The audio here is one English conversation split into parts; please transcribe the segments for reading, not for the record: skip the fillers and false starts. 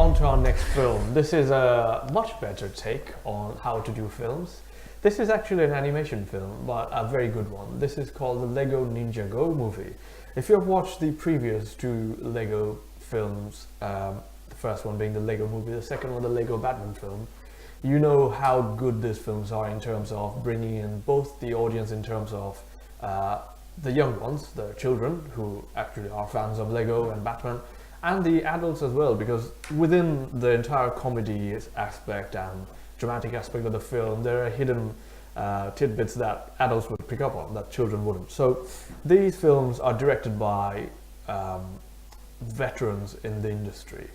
on to our next film. This is a much better take on how to do films. This is actually an animation film, but a very good one. This is called the Lego Ninjago movie. If you've watched the previous two Lego films, the first one being the Lego movie, the second one the Lego Batman film, you know how good these films are in terms of bringing in both the audience in terms of the young ones, the children who actually are fans of Lego and Batman, and the adults as well, because within the entire comedy aspect and dramatic aspect of the film, there are hidden tidbits that adults would pick up on that children wouldn't. So these films are directed by veterans in the industry,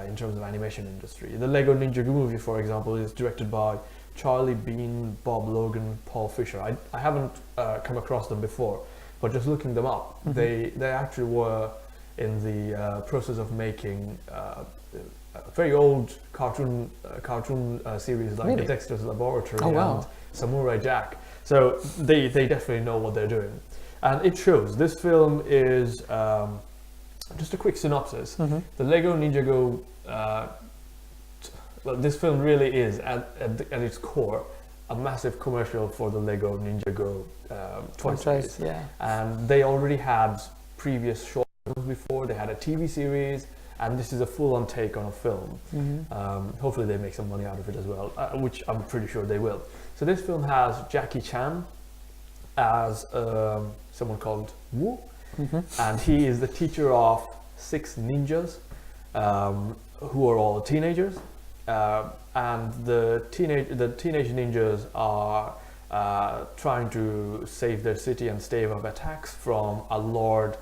in terms of animation industry. The Lego Ninjago movie, for example, is directed by Charlie Bean, Bob Logan, Paul Fisher. I haven't come across them before, but just looking them up, they actually were in the process of making a very old cartoon series like Really? The Dexter's Laboratory wow. and Samurai Jack. So they definitely know what they're doing, and it shows. This film is just a quick synopsis. The Lego Ninjago. Well, this film really is at its core a massive commercial for the Lego Ninjago toy series. Yeah. And they already had previous short films before. They had a TV series, and this is a full-on take on a film. Hopefully they make some money out of it as well, which I'm pretty sure they will. So this film has Jackie Chan as someone called Wu, and he is the teacher of 6 ninjas who are all teenagers. And the teenage ninjas are trying to save their city and stave off attacks from a Lord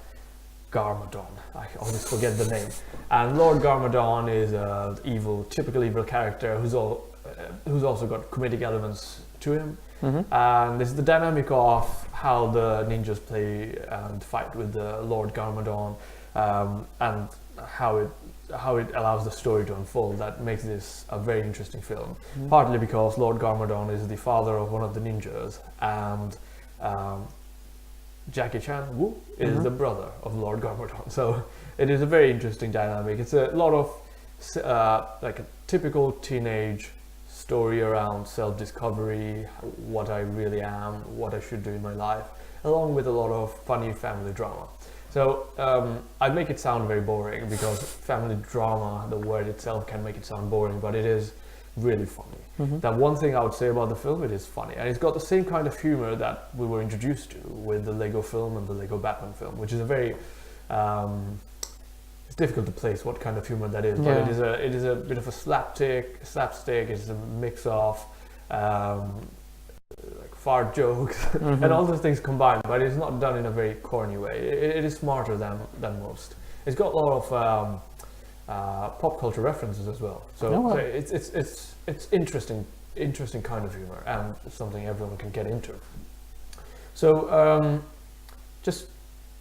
Garmadon. I always forget the name. And Lord Garmadon is a typical evil character who's also got comedic elements to him. And this is the dynamic of how the ninjas play and fight with the Lord Garmadon, and how it allows the story to unfold. That makes this a very interesting film. Partly because Lord Garmadon is the father of one of the ninjas, and Jackie Chan Wu is the brother of Lord Garmadon. So it is a very interesting dynamic. It's a lot of like a typical teenage story around self-discovery, what I really am, what I should do in my life, along with a lot of funny family drama. So I make it sound very boring, because family drama, the word itself, can make it sound boring, but it is really funny. That one thing I would say about the film, it is funny, and it's got the same kind of humor that we were introduced to with the Lego film and the Lego Batman film, which is a very it's difficult to place what kind of humor that is, but it is a bit of a slapstick. It's a mix of like fart jokes and all those things combined, but it's not done in a very corny way. It is smarter than most. It's got a lot of pop culture references as well. So it's interesting kind of humor, and something everyone can get into. So just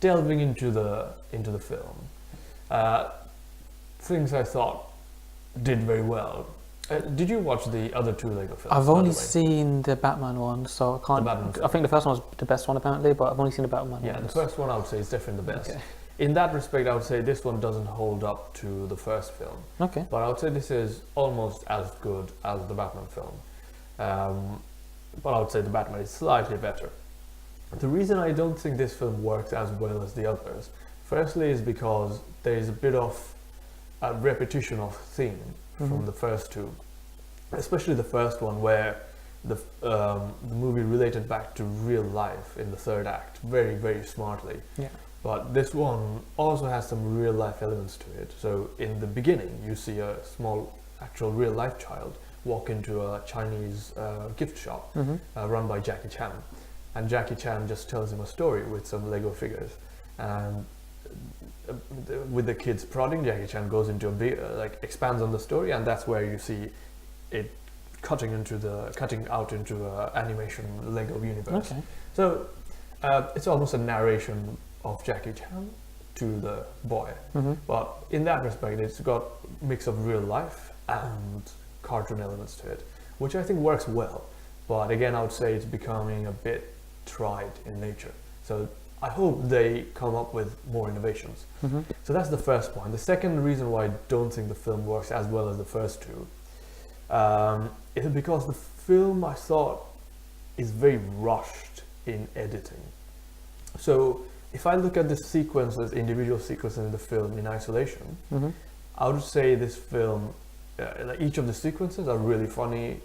delving into the film, things I thought did very well. Did you watch the other 2 Lego films? I've only seen the Batman one, so I can't. I think the first one was the best one apparently, but I've only seen the Batman one. Yeah, the first one I would say is definitely the best. Okay. In that respect, I would say this one doesn't hold up to the first film. Okay. But I would say this is almost as good as the Batman film. But I would say the Batman is slightly better. The reason I don't think this film works as well as the others, firstly, is because there is a bit of a repetition of theme from the first 2, especially the first one, where the movie related back to real life in the 3rd act very, very smartly. Yeah. But this one also has some real life elements to it. So in the beginning, you see a small actual real life child walk into a Chinese gift shop run by Jackie Chan, and Jackie Chan just tells him a story with some Lego figures, and with the kids prodding, Jackie Chan goes into expands on the story, and that's where you see it cutting out into a animation Lego universe. Okay. So it's almost a narration of Jackie Chan to the boy, but in that respect, it's got a mix of real life and cartoon elements to it, which I think works well. But again, I would say it's becoming a bit trite in nature. So I hope they come up with more innovations. So that's the first point. The second reason why I don't think the film works as well as the first two is because the film, I thought, is very rushed in editing. So if I look at the sequences, individual sequences in the film in isolation, I would say this film, like each of the sequences are really funny,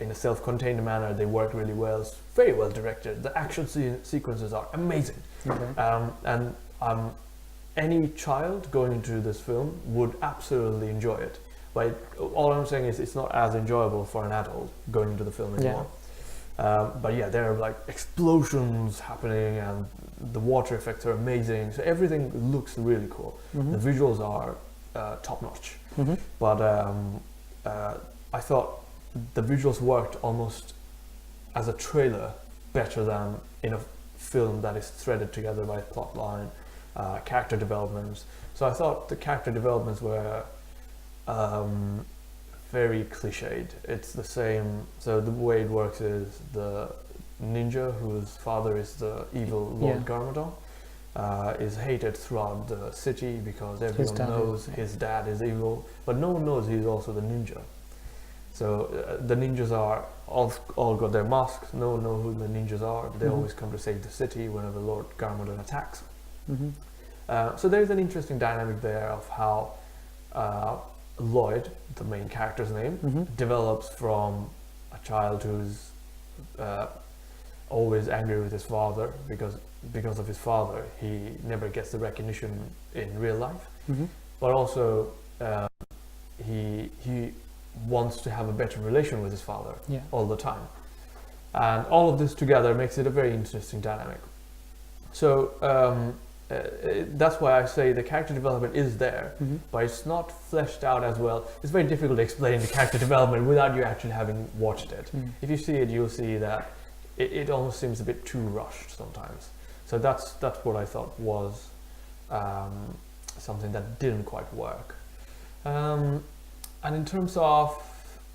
in a self-contained manner. They work really well. It's very well directed. The action sequences are amazing. And any child going into this film would absolutely enjoy it. But all I'm saying is it's not as enjoyable for an adult going into the film anymore. But yeah, there are like explosions happening and the water effects are amazing. So everything looks really cool. The visuals are top notch. But I thought the visuals worked almost as a trailer better than in a film that is threaded together by plot line, character developments. So I thought the character developments were very cliched. It's the same. So the way it works is the ninja, whose father is the evil Lord Garmadon, is hated throughout the city because everyone knows his dad is evil, but no one knows he's also the ninja. So the ninjas are all got their masks. No one knows who the ninjas are. They always come to save the city whenever Lord Garmadon attacks. So there's an interesting dynamic there of how Lloyd, the main character's name, develops from a child who's always angry with his father because of his father. He never gets the recognition in real life, but also he wants to have a better relation with his father all the time, and all of this together makes it a very interesting dynamic. So that's why I say the character development is there, but it's not fleshed out as well. It's very difficult to explain the character development without you actually having watched it. If you see it, you'll see that it almost seems a bit too rushed sometimes. So that's what I thought was something that didn't quite work. And in terms of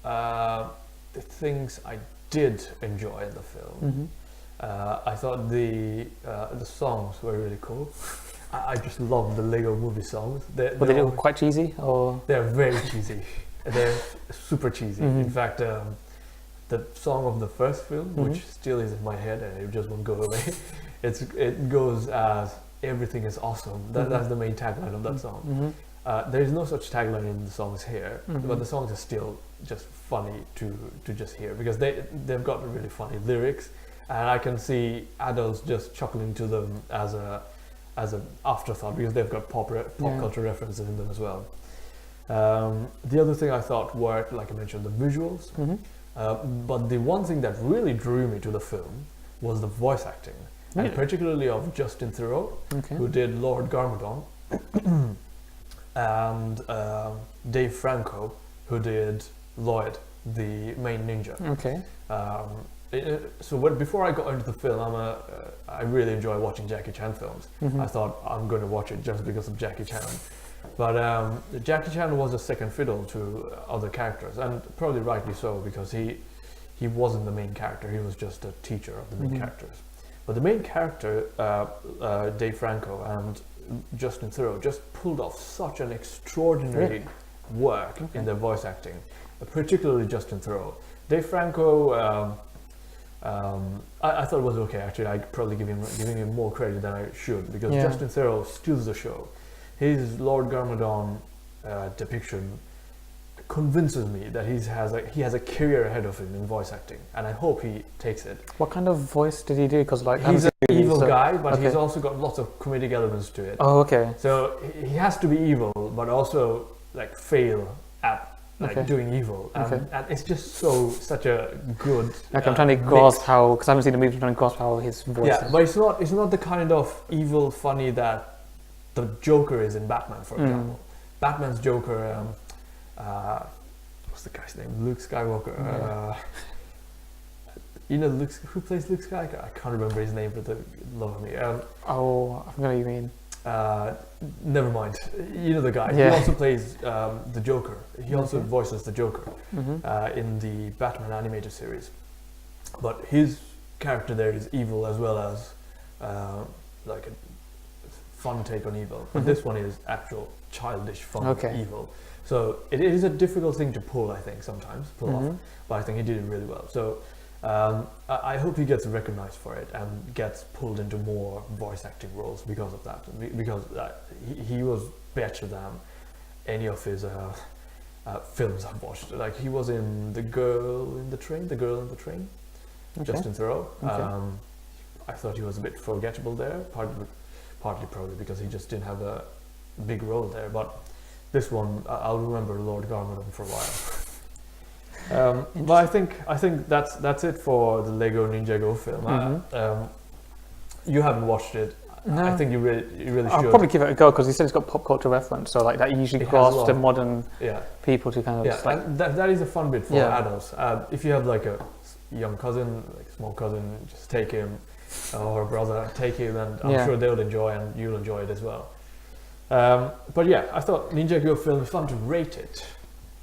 the things I did enjoy in the film, I thought the songs were really cool. I just love the Lego movie songs. Were they quite cheesy, or? They're very cheesy. They're super cheesy. In fact, the song of the first film, which still is in my head and it just won't go away, it goes as "Everything is awesome." That's the main tagline of that song. There is no such tagline in the songs here, but the songs are still just funny to just hear because they've got really funny lyrics. And I can see adults just chuckling to them as an afterthought because they've got pop culture references in them as well. The other thing I thought worked, like I mentioned, the visuals. But the one thing that really drew me to the film was the voice acting, and particularly of Justin Theroux, who did Lord Garmadon, and Dave Franco, who did Lloyd, the main ninja. So before I got into the film, I really enjoy watching Jackie Chan films. I thought I'm going to watch it just because of Jackie Chan. But Jackie Chan was a second fiddle to other characters, and probably rightly so, because he wasn't the main character. He was just a teacher of the main characters. But the main character, Dave Franco and Justin Theroux, just pulled off such an extraordinary work in their voice acting, particularly Justin Theroux. Dave Franco, I thought it was okay. Actually, I'd probably giving him more credit than I should, because Justin Theroux steals the show. His Lord Garmadon depiction convinces me that he has a career ahead of him in voice acting, and I hope he takes it. What kind of voice did he do? Because he's an evil guy, but he's also got lots of comedic elements to it. Oh, okay. So he has to be evil, but also like fail at doing evil, and it's just such a good. I'm trying to grasp how, because I haven't seen the movie. I'm trying to grasp how his voice. Yeah, but it's not the kind of evil funny that the Joker is in Batman, for example. Batman's Joker, what's the guy's name? Luke Skywalker. You know who plays Luke Skywalker? I can't remember his name for the love of me. I know what you mean. Never mind. You know the guy. He also plays the Joker. He also voices the Joker in the Batman animated series. But his character there is evil as well as like a fun take on evil, but this one is actual childish fun evil. So it is a difficult thing to pull, I think, sometimes pull off, but I think he did it really well. So I hope he gets recognized for it and gets pulled into more voice acting roles because of that. Because he was better than any of his films I've watched. Like he was in The Girl in the Train, Justin Theroux. I thought he was a bit forgettable there, partly probably because he just didn't have a big role there. But this one, I'll remember Lord Garmadon for a while. But I think that's it for the Lego Ninjago film. You haven't watched it. No. I think you really should. I'll probably give it a go because he said it's got pop culture reference, so like that usually grasps the modern people to kind of and that is a fun bit for adults. If you have like a young cousin, like small cousin, just take him, or a brother, take him, and I'm sure they'll enjoy, and you'll enjoy it as well. But yeah, I thought Ninjago film is fun to rate it.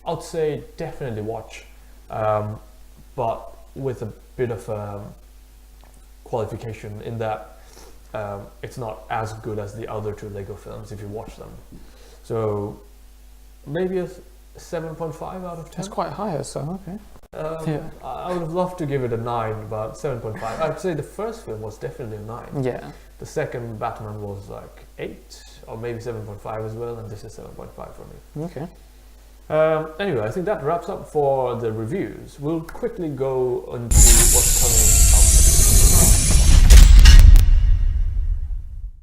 I'd say definitely watch, but with a bit of qualification in that it's not as good as the other two Lego films if you watch them. So maybe a 7.5 out of 10. That's quite high, so okay. I would have loved to give it a 9, but 7.5. I'd say the first film was definitely a 9. Yeah. The second Batman was like 8 or maybe 7.5 as well, and this is 7.5 for me. Okay. Anyway, I think that wraps up for the reviews. We'll quickly go into what's coming